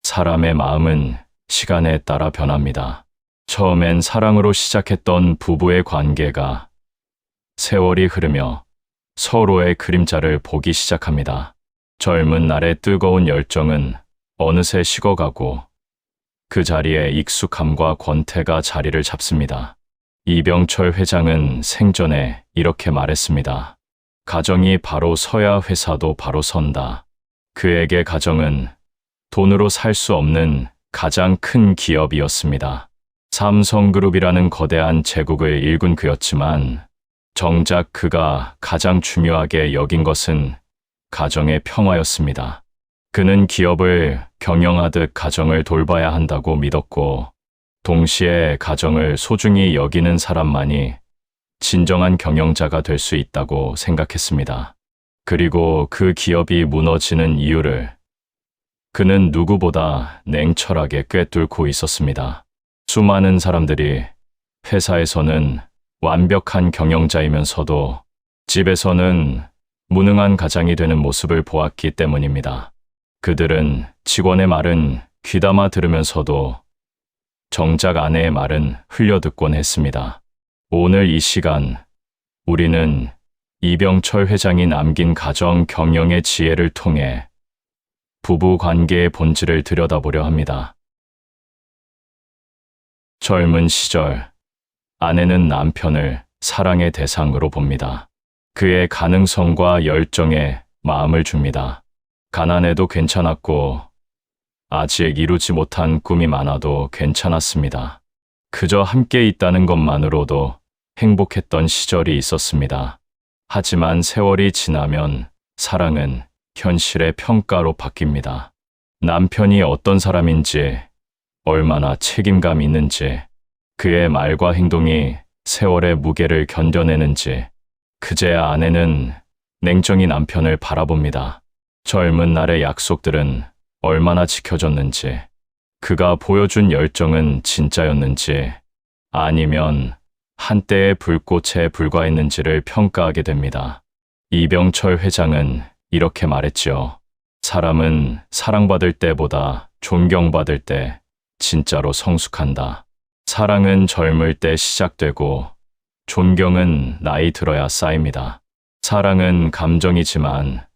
사람의 마음은 시간에 따라 변합니다. 처음엔 사랑으로 시작했던 부부의 관계가 세월이 흐르며 서로의 그림자를 보기 시작합니다. 젊은 날의 뜨거운 열정은 어느새 식어가고 그 자리에 익숙함과 권태가 자리를 잡습니다. 이병철 회장은 생전에 이렇게 말했습니다. 가정이 바로 서야 회사도 바로 선다. 그에게 가정은 돈으로 살 수 없는 가장 큰 기업이었습니다. 삼성그룹이라는 거대한 제국을 일군 그였지만 정작 그가 가장 중요하게 여긴 것은 가정의 평화였습니다. 그는 기업을 경영하듯 가정을 돌봐야 한다고 믿었고 동시에 가정을 소중히 여기는 사람만이 진정한 경영자가 될 수 있다고 생각했습니다. 그리고 그 기업이 무너지는 이유를 그는 누구보다 냉철하게 꿰뚫고 있었습니다. 수많은 사람들이 회사에서는 완벽한 경영자이면서도 집에서는 무능한 가장이 되는 모습을 보았기 때문입니다. 그들은 직원의 말은 귀담아 들으면서도 정작 아내의 말은 흘려듣곤 했습니다. 오늘 이 시간 우리는 이병철 회장이 남긴 가정 경영의 지혜를 통해 부부 관계의 본질을 들여다보려 합니다. 젊은 시절 아내는 남편을 사랑의 대상으로 봅니다. 그의 가능성과 열정에 마음을 줍니다. 가난해도 괜찮았고 아직 이루지 못한 꿈이 많아도 괜찮았습니다. 그저 함께 있다는 것만으로도 행복했던 시절이 있었습니다. 하지만 세월이 지나면 사랑은 현실의 평가로 바뀝니다. 남편이 어떤 사람인지, 얼마나 책임감 있는지, 그의 말과 행동이 세월의 무게를 견뎌내는지, 그제야 아내는 냉정히 남편을 바라봅니다. 젊은 날의 약속들은 얼마나 지켜졌는지, 그가 보여준 열정은 진짜였는지, 아니면 한때의 불꽃에 불과했는지를 평가하게 됩니다. 이병철 회장은 이렇게 말했죠. 사람은 사랑받을 때보다 존경받을 때 진짜로 성숙한다. 사랑은 젊을 때 시작되고 존경은 나이 들어야 쌓입니다. 사랑은 감정이지만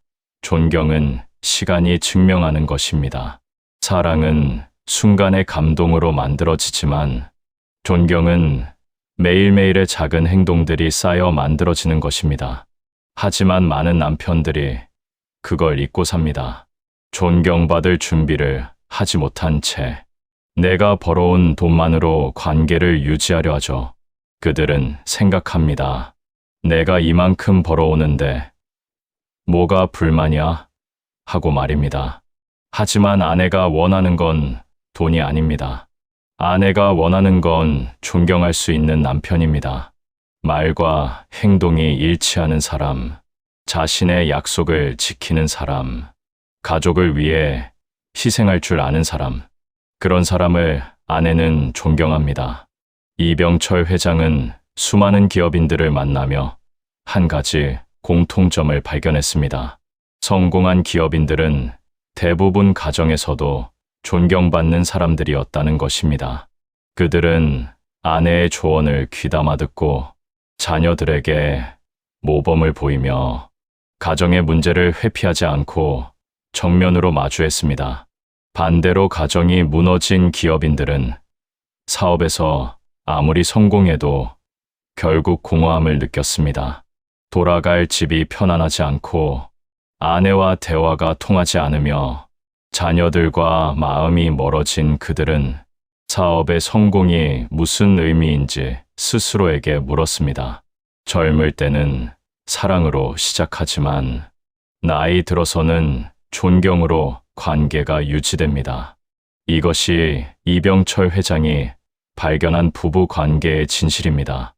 존경은 시간이 증명하는 것입니다. 사랑은 순간의 감동으로 만들어지지만 존경은 매일매일의 작은 행동들이 쌓여 만들어지는 것입니다. 하지만 많은 남편들이 그걸 잊고 삽니다. 존경받을 준비를 하지 못한 채 내가 벌어온 돈만으로 관계를 유지하려 하죠. 그들은 생각합니다. 내가 이만큼 벌어오는데 뭐가 불만이야? 하고 말입니다. 하지만 아내가 원하는 건 돈이 아닙니다. 아내가 원하는 건 존경할 수 있는 남편입니다. 말과 행동이 일치하는 사람, 자신의 약속을 지키는 사람, 가족을 위해 희생할 줄 아는 사람, 그런 사람을 아내는 존경합니다. 이병철 회장은 수많은 기업인들을 만나며 한 가지 공통점을 발견했습니다. 성공한 기업인들은 대부분 가정에서도 존경받는 사람들이었다는 것입니다. 그들은 아내의 조언을 귀담아 듣고 자녀들에게 모범을 보이며 가정의 문제를 회피하지 않고 정면으로 마주했습니다. 반대로 가정이 무너진 기업인들은 사업에서 아무리 성공해도 결국 공허함을 느꼈습니다. 돌아갈 집이 편안하지 않고 아내와 대화가 통하지 않으며 자녀들과 마음이 멀어진 그들은 사업의 성공이 무슨 의미인지 스스로에게 물었습니다. 젊을 때는 사랑으로 시작하지만 나이 들어서는 존경으로 관계가 유지됩니다. 이것이 이병철 회장이 발견한 부부 관계의 진실입니다.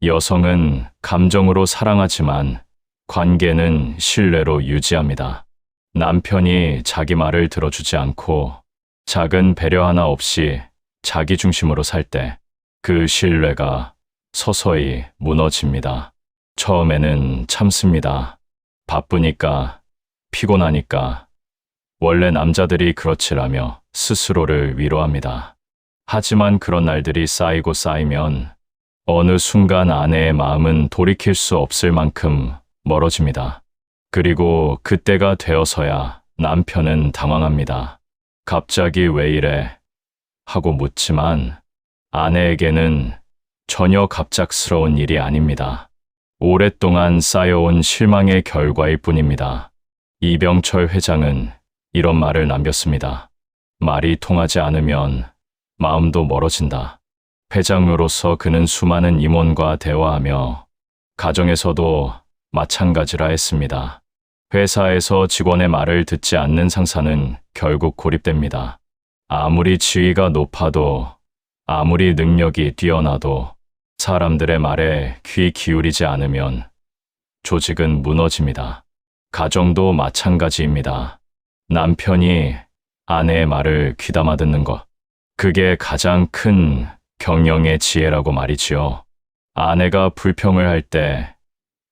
여성은 감정으로 사랑하지만 관계는 신뢰로 유지합니다. 남편이 자기 말을 들어주지 않고 작은 배려 하나 없이 자기 중심으로 살 때 그 신뢰가 서서히 무너집니다. 처음에는 참습니다. 바쁘니까, 피곤하니까, 원래 남자들이 그렇지라며 스스로를 위로합니다. 하지만 그런 날들이 쌓이고 쌓이면 어느 순간 아내의 마음은 돌이킬 수 없을 만큼 멀어집니다. 그리고 그때가 되어서야 남편은 당황합니다. 갑자기 왜 이래? 하고 묻지만 아내에게는 전혀 갑작스러운 일이 아닙니다. 오랫동안 쌓여온 실망의 결과일 뿐입니다. 이병철 회장은 이런 말을 남겼습니다. 말이 통하지 않으면 마음도 멀어진다. 회장으로서 그는 수많은 임원과 대화하며 가정에서도 마찬가지라 했습니다. 회사에서 직원의 말을 듣지 않는 상사는 결국 고립됩니다. 아무리 지위가 높아도 아무리 능력이 뛰어나도 사람들의 말에 귀 기울이지 않으면 조직은 무너집니다. 가정도 마찬가지입니다. 남편이 아내의 말을 귀담아 듣는 것, 그게 가장 큰 경영의 지혜라고 말이지요. 아내가 불평을 할 때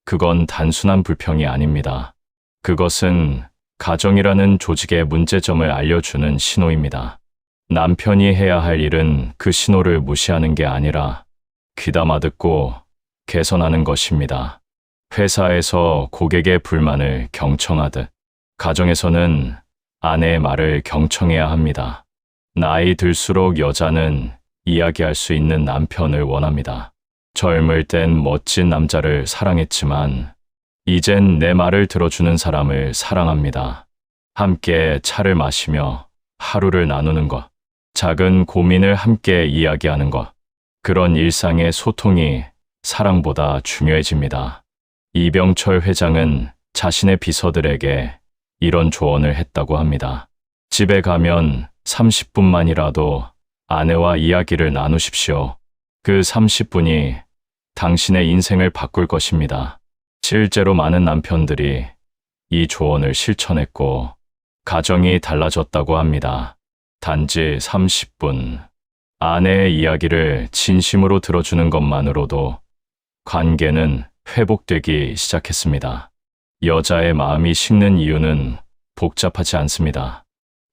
그건 단순한 불평이 아닙니다. 그것은 가정이라는 조직의 문제점을 알려주는 신호입니다. 남편이 해야 할 일은 그 신호를 무시하는 게 아니라 귀담아 듣고 개선하는 것입니다. 회사에서 고객의 불만을 경청하듯 가정에서는 아내의 말을 경청해야 합니다. 나이 들수록 여자는 이야기할 수 있는 남편을 원합니다. 젊을 땐 멋진 남자를 사랑했지만 이젠 내 말을 들어주는 사람을 사랑합니다. 함께 차를 마시며 하루를 나누는 것, 작은 고민을 함께 이야기하는 것, 그런 일상의 소통이 사랑보다 중요해집니다. 이병철 회장은 자신의 비서들에게 이런 조언을 했다고 합니다. 집에 가면 30분만이라도 아내와 이야기를 나누십시오. 그 30분이 당신의 인생을 바꿀 것입니다. 실제로 많은 남편들이 이 조언을 실천했고 가정이 달라졌다고 합니다. 단지 30분. 아내의 이야기를 진심으로 들어주는 것만으로도 관계는 회복되기 시작했습니다. 여자의 마음이 식는 이유는 복잡하지 않습니다.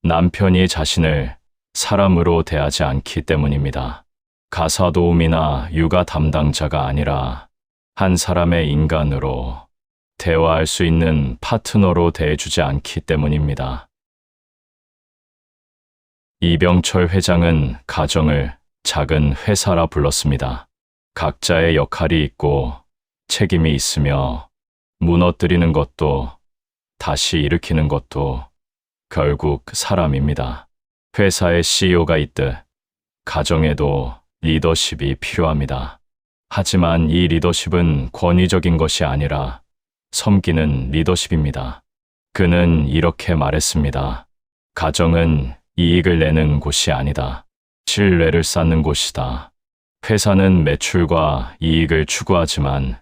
남편이 자신을 사람으로 대하지 않기 때문입니다. 가사도우미나 육아 담당자가 아니라 한 사람의 인간으로 대화할 수 있는 파트너로 대해주지 않기 때문입니다. 이병철 회장은 가정을 작은 회사라 불렀습니다. 각자의 역할이 있고 책임이 있으며 무너뜨리는 것도 다시 일으키는 것도 결국 사람입니다. 회사에 CEO가 있듯 가정에도 리더십이 필요합니다. 하지만 이 리더십은 권위적인 것이 아니라 섬기는 리더십입니다. 그는 이렇게 말했습니다. 가정은 이익을 내는 곳이 아니다. 신뢰를 쌓는 곳이다. 회사는 매출과 이익을 추구하지만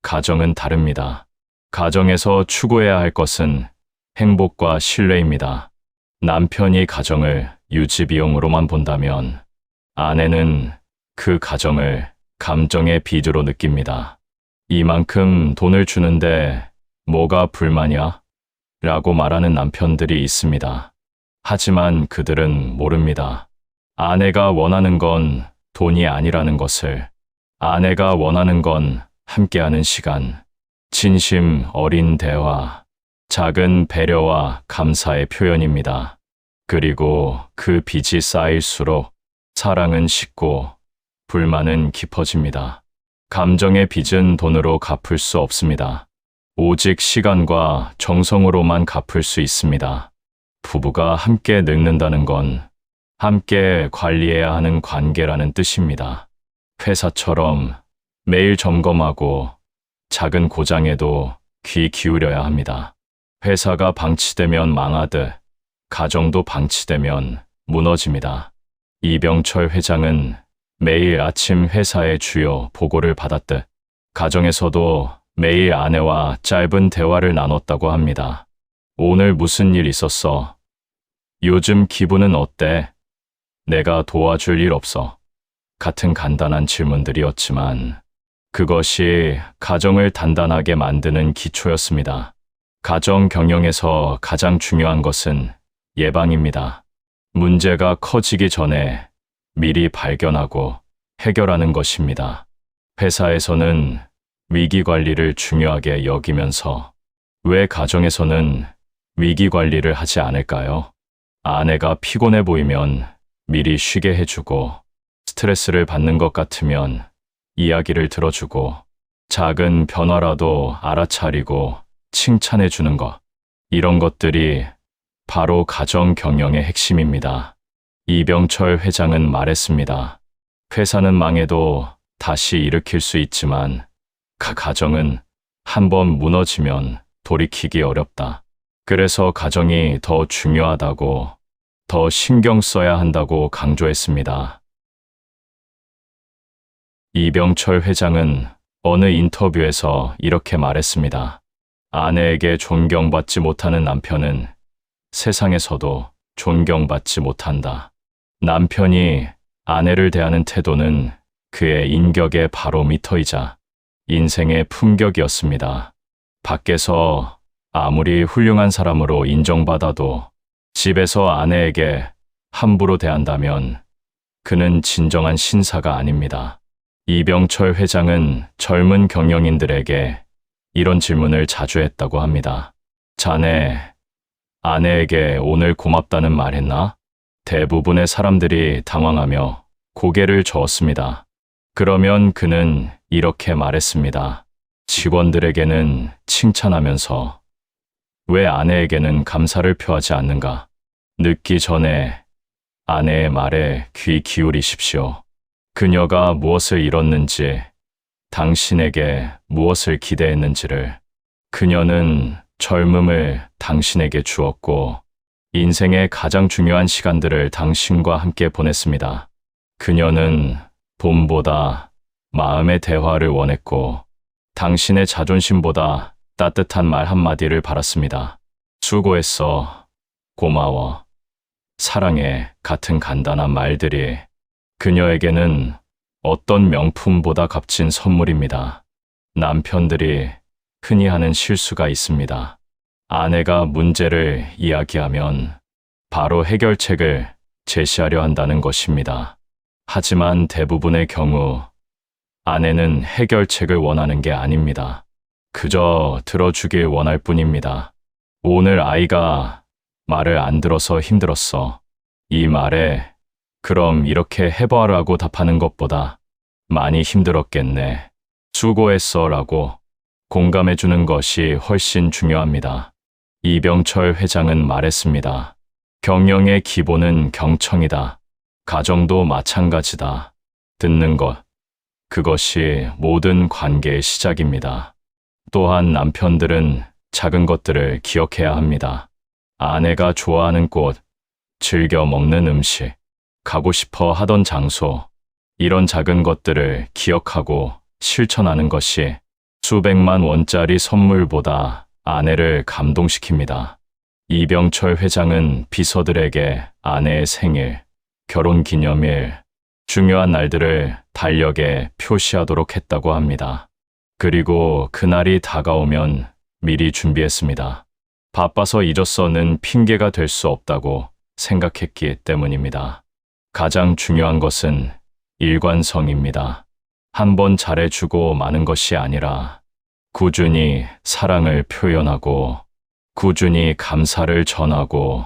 가정은 다릅니다. 가정에서 추구해야 할 것은 행복과 신뢰입니다. 남편이 가정을 유지비용으로만 본다면 아내는 그 가정을 감정의 빚으로 느낍니다. 이만큼 돈을 주는데 뭐가 불만이야? 라고 말하는 남편들이 있습니다. 하지만 그들은 모릅니다. 아내가 원하는 건 돈이 아니라는 것을. 아내가 원하는 건 함께하는 시간, 진심 어린 대화, 작은 배려와 감사의 표현입니다. 그리고 그 빚이 쌓일수록 사랑은 식고 불만은 깊어집니다. 감정의 빚은 돈으로 갚을 수 없습니다. 오직 시간과 정성으로만 갚을 수 있습니다. 부부가 함께 늙는다는 건 함께 관리해야 하는 관계라는 뜻입니다. 회사처럼 매일 점검하고 작은 고장에도 귀 기울여야 합니다. 회사가 방치되면 망하듯 가정도 방치되면 무너집니다. 이병철 회장은 매일 아침 회사의 주요 보고를 받았듯 가정에서도 매일 아내와 짧은 대화를 나눴다고 합니다. 오늘 무슨 일 있었어? 요즘 기분은 어때? 내가 도와줄 일 없어. 같은 간단한 질문들이었지만 그것이 가정을 단단하게 만드는 기초였습니다. 가정 경영에서 가장 중요한 것은 예방입니다. 문제가 커지기 전에 미리 발견하고 해결하는 것입니다. 회사에서는 위기 관리를 중요하게 여기면서 왜 가정에서는 위기 관리를 하지 않을까요? 아내가 피곤해 보이면 미리 쉬게 해주고, 스트레스를 받는 것 같으면 이야기를 들어주고, 작은 변화라도 알아차리고 칭찬해 주는 것. 이런 것들이 바로 가정 경영의 핵심입니다. 이병철 회장은 말했습니다. 회사는 망해도 다시 일으킬 수 있지만 가정은 한번 무너지면 돌이키기 어렵다. 그래서 가정이 더 중요하다고, 더 신경 써야 한다고 강조했습니다. 이병철 회장은 어느 인터뷰에서 이렇게 말했습니다. 아내에게 존경받지 못하는 남편은 세상에서도 존경받지 못한다. 남편이 아내를 대하는 태도는 그의 인격의 바로미터이자 인생의 품격이었습니다. 밖에서 아무리 훌륭한 사람으로 인정받아도 집에서 아내에게 함부로 대한다면 그는 진정한 신사가 아닙니다. 이병철 회장은 젊은 경영인들에게 이런 질문을 자주 했다고 합니다. 자네, 아내에게 오늘 고맙다는 말 했나? 대부분의 사람들이 당황하며 고개를 저었습니다. 그러면 그는 이렇게 말했습니다. 직원들에게는 칭찬하면서 왜 아내에게는 감사를 표하지 않는가? 늦기 전에 아내의 말에 귀 기울이십시오. 그녀가 무엇을 잃었는지, 당신에게 무엇을 기대했는지를. 그녀는 젊음을 당신에게 주었고, 인생의 가장 중요한 시간들을 당신과 함께 보냈습니다. 그녀는 돈보다 마음의 대화를 원했고, 당신의 자존심보다 따뜻한 말 한마디를 바랐습니다. 수고했어, 고마워, 사랑해 같은 간단한 말들이 그녀에게는 어떤 명품보다 값진 선물입니다. 남편들이 흔히 하는 실수가 있습니다. 아내가 문제를 이야기하면 바로 해결책을 제시하려 한다는 것입니다. 하지만 대부분의 경우 아내는 해결책을 원하는 게 아닙니다. 그저 들어주길 원할 뿐입니다. 오늘 아이가 말을 안 들어서 힘들었어. 이 말에 그럼 이렇게 해봐라고 답하는 것보다 많이 힘들었겠네. 수고했어 라고 공감해주는 것이 훨씬 중요합니다. 이병철 회장은 말했습니다. 경영의 기본은 경청이다. 가정도 마찬가지다. 듣는 것, 그것이 모든 관계의 시작입니다. 또한 남편들은 작은 것들을 기억해야 합니다. 아내가 좋아하는 꽃, 즐겨 먹는 음식, 가고 싶어 하던 장소, 이런 작은 것들을 기억하고 실천하는 것이 수백만 원짜리 선물보다 아내를 감동시킵니다. 이병철 회장은 비서들에게 아내의 생일, 결혼기념일, 중요한 날들을 달력에 표시하도록 했다고 합니다. 그리고 그날이 다가오면 미리 준비했습니다. 바빠서 잊었어는 핑계가 될 수 없다고 생각했기 때문입니다. 가장 중요한 것은 일관성입니다. 한번 잘해주고 마는 것이 아니라 꾸준히 사랑을 표현하고, 꾸준히 감사를 전하고,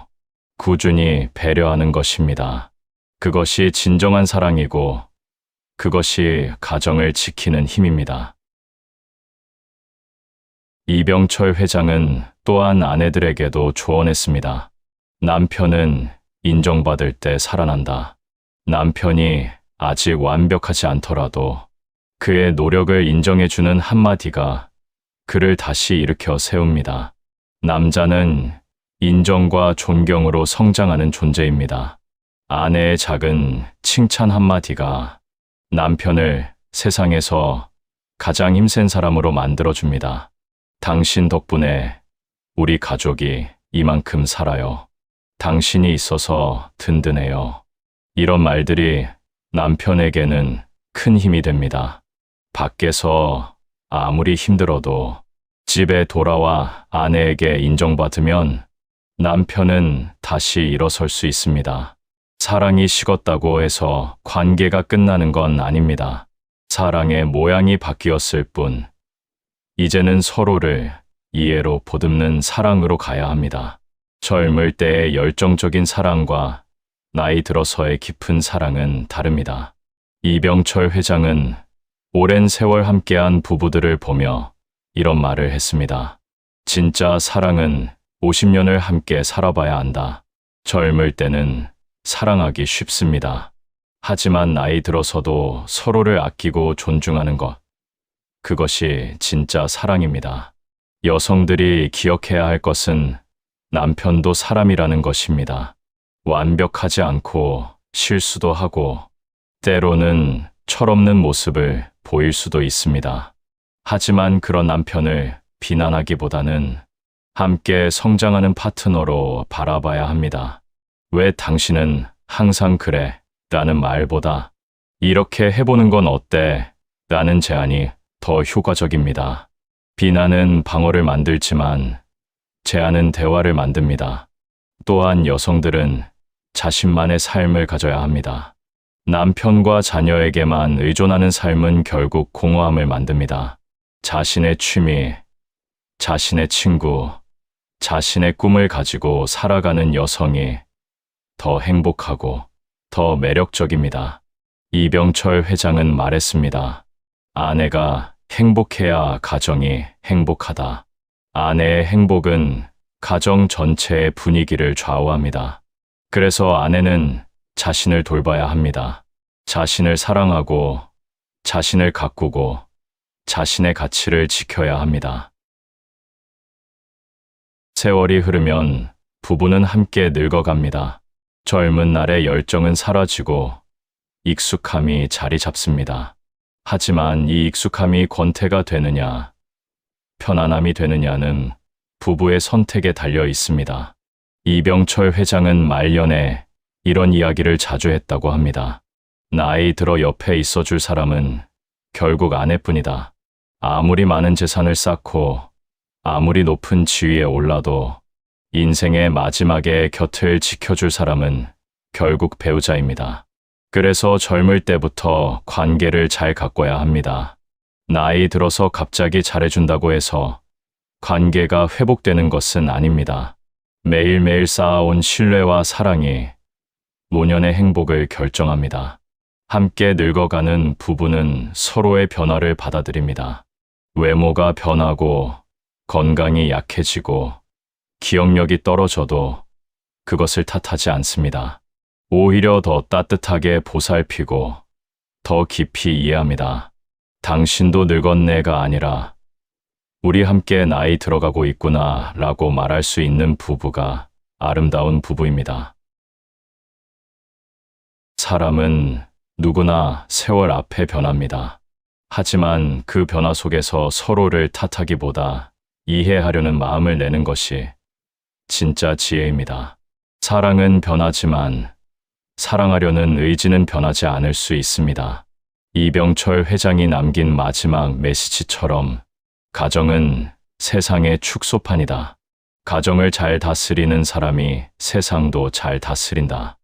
꾸준히 배려하는 것입니다. 그것이 진정한 사랑이고, 그것이 가정을 지키는 힘입니다. 이병철 회장은 또한 아내들에게도 조언했습니다. 남편은 인정받을 때 살아난다. 남편이 아직 완벽하지 않더라도 그의 노력을 인정해주는 한마디가 그를 다시 일으켜 세웁니다. 남자는 인정과 존경으로 성장하는 존재입니다. 아내의 작은 칭찬 한마디가 남편을 세상에서 가장 힘센 사람으로 만들어줍니다. 당신 덕분에 우리 가족이 이만큼 살아요. 당신이 있어서 든든해요. 이런 말들이 남편에게는 큰 힘이 됩니다. 밖에서 아무리 힘들어도 집에 돌아와 아내에게 인정받으면 남편은 다시 일어설 수 있습니다. 사랑이 식었다고 해서 관계가 끝나는 건 아닙니다. 사랑의 모양이 바뀌었을 뿐, 이제는 서로를 이해로 보듬는 사랑으로 가야 합니다. 젊을 때의 열정적인 사랑과 나이 들어서의 깊은 사랑은 다릅니다. 이병철 회장은 오랜 세월 함께한 부부들을 보며 이런 말을 했습니다. 진짜 사랑은 50년을 함께 살아봐야 한다. 젊을 때는 사랑하기 쉽습니다. 하지만 나이 들어서도 서로를 아끼고 존중하는 것, 그것이 진짜 사랑입니다. 여성들이 기억해야 할 것은 남편도 사람이라는 것입니다. 완벽하지 않고 실수도 하고 때로는 철없는 모습을 보일 수도 있습니다. 하지만 그런 남편을 비난하기보다는 함께 성장하는 파트너로 바라봐야 합니다. 왜 당신은 항상 그래? 라는 말보다 이렇게 해보는 건 어때? 라는 제안이 더 효과적입니다. 비난은 방어를 만들지만 제안은 대화를 만듭니다. 또한 여성들은 자신만의 삶을 가져야 합니다. 남편과 자녀에게만 의존하는 삶은 결국 공허함을 만듭니다. 자신의 취미, 자신의 친구, 자신의 꿈을 가지고 살아가는 여성이 더 행복하고 더 매력적입니다. 이병철 회장은 말했습니다. 아내가 행복해야 가정이 행복하다. 아내의 행복은 가정 전체의 분위기를 좌우합니다. 그래서 아내는 자신을 돌봐야 합니다. 자신을 사랑하고 자신을 가꾸고 자신의 가치를 지켜야 합니다. 세월이 흐르면 부부는 함께 늙어갑니다. 젊은 날의 열정은 사라지고 익숙함이 자리 잡습니다. 하지만 이 익숙함이 권태가 되느냐, 편안함이 되느냐는 부부의 선택에 달려 있습니다. 이병철 회장은 말년에 이런 이야기를 자주 했다고 합니다. 나이 들어 옆에 있어줄 사람은 결국 아내뿐이다. 아무리 많은 재산을 쌓고 아무리 높은 지위에 올라도 인생의 마지막에 곁을 지켜줄 사람은 결국 배우자입니다. 그래서 젊을 때부터 관계를 잘 가꿔야 합니다. 나이 들어서 갑자기 잘해준다고 해서 관계가 회복되는 것은 아닙니다. 매일매일 쌓아온 신뢰와 사랑이 노년의 행복을 결정합니다. 함께 늙어가는 부부는 서로의 변화를 받아들입니다. 외모가 변하고 건강이 약해지고 기억력이 떨어져도 그것을 탓하지 않습니다. 오히려 더 따뜻하게 보살피고 더 깊이 이해합니다. 당신도 늙었네가 아니라 우리 함께 나이 들어가고 있구나 라고 말할 수 있는 부부가 아름다운 부부입니다. 사람은 누구나 세월 앞에 변합니다. 하지만 그 변화 속에서 서로를 탓하기보다 이해하려는 마음을 내는 것이 진짜 지혜입니다. 사랑은 변하지만 사랑하려는 의지는 변하지 않을 수 있습니다. 이병철 회장이 남긴 마지막 메시지처럼 가정은 세상의 축소판이다. 가정을 잘 다스리는 사람이 세상도 잘 다스린다.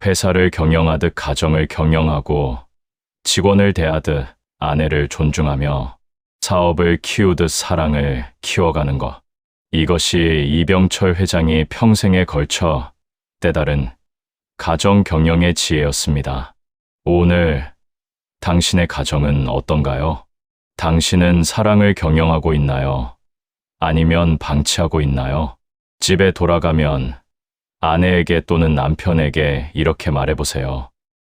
회사를 경영하듯 가정을 경영하고 직원을 대하듯 아내를 존중하며 사업을 키우듯 사랑을 키워가는 것. 이것이 이병철 회장이 평생에 걸쳐 때다른 가정 경영의 지혜였습니다. 오늘 당신의 가정은 어떤가요? 당신은 사랑을 경영하고 있나요? 아니면 방치하고 있나요? 집에 돌아가면 아내에게 또는 남편에게 이렇게 말해보세요.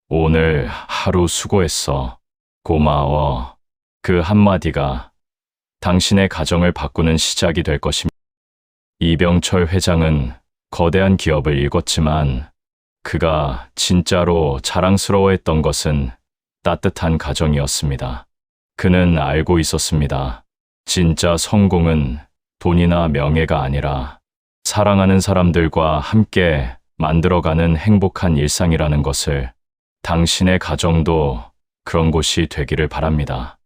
오늘 하루 수고했어. 고마워. 그 한마디가 당신의 가정을 바꾸는 시작이 될 것입니다. 이병철 회장은 거대한 기업을 일궜지만 그가 진짜로 자랑스러워했던 것은 따뜻한 가정이었습니다. 그는 알고 있었습니다. 진짜 성공은 돈이나 명예가 아니라 사랑하는 사람들과 함께 만들어가는 행복한 일상이라는 것을. 당신의 가정도 그런 곳이 되기를 바랍니다.